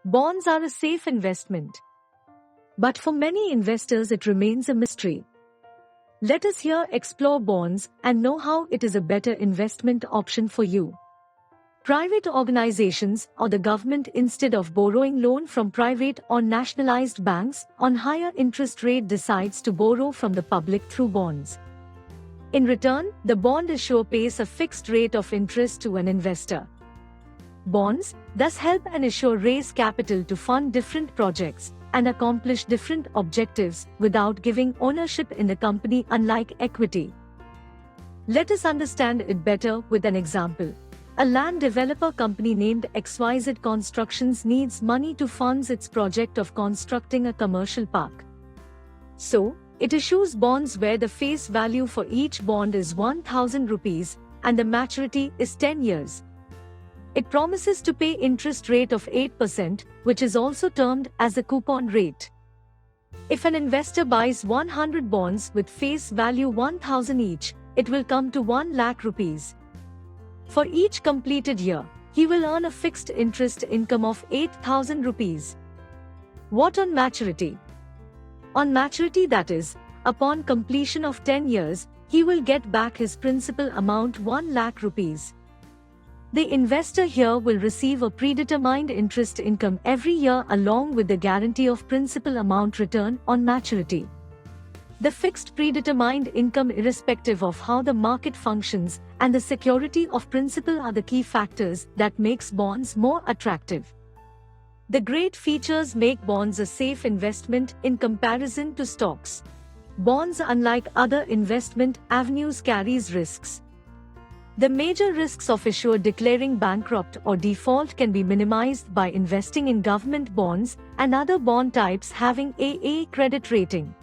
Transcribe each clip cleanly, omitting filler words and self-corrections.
Bonds are a safe investment. But for many investors it remains a mystery. Let us here explore bonds and know how it is a better investment option for you. Private organizations or the government, instead of borrowing loan from private or nationalized banks on higher interest rate, decides to borrow from the public through bonds. In return, the bond issuer pays a fixed rate of interest to an investor. Bonds thus help an issuer raise capital to fund different projects and accomplish different objectives without giving ownership in the company, unlike equity. Let us understand it better with an example. A land developer company named XYZ Constructions needs money to fund its project of constructing a commercial park. So, it issues bonds where the face value for each bond is 1,000 rupees and the maturity is 10 years. It promises to pay interest rate of 8%, which is also termed as a coupon rate. If an investor buys 100 bonds with face value 1,000 each, it will come to 1 lakh rupees. For each completed year, he will earn a fixed interest income of 8,000 rupees. What on maturity? On maturity, that is, upon completion of 10 years, he will get back his principal amount 1 lakh rupees. The investor here will receive a predetermined interest income every year along with the guarantee of principal amount return on maturity. The fixed predetermined income, irrespective of how the market functions, and the security of principal are the key factors that makes bonds more attractive. The great features make bonds a safe investment in comparison to stocks. Bonds, unlike other investment avenues, carries risks. The major risks of issuer declaring bankrupt or default can be minimized by investing in government bonds and other bond types having AA credit rating.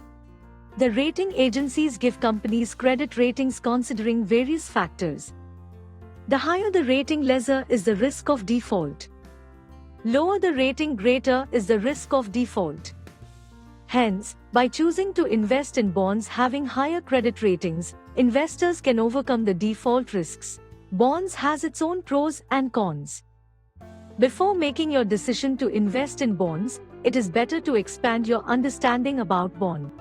The rating agencies give companies credit ratings considering various factors. The higher the rating, lesser is the risk of default. Lower the rating, greater is the risk of default. Hence, by choosing to invest in bonds having higher credit ratings, investors can overcome the default risks. Bonds has its own pros and cons. Before making your decision to invest in bonds, it is better to expand your understanding about bond.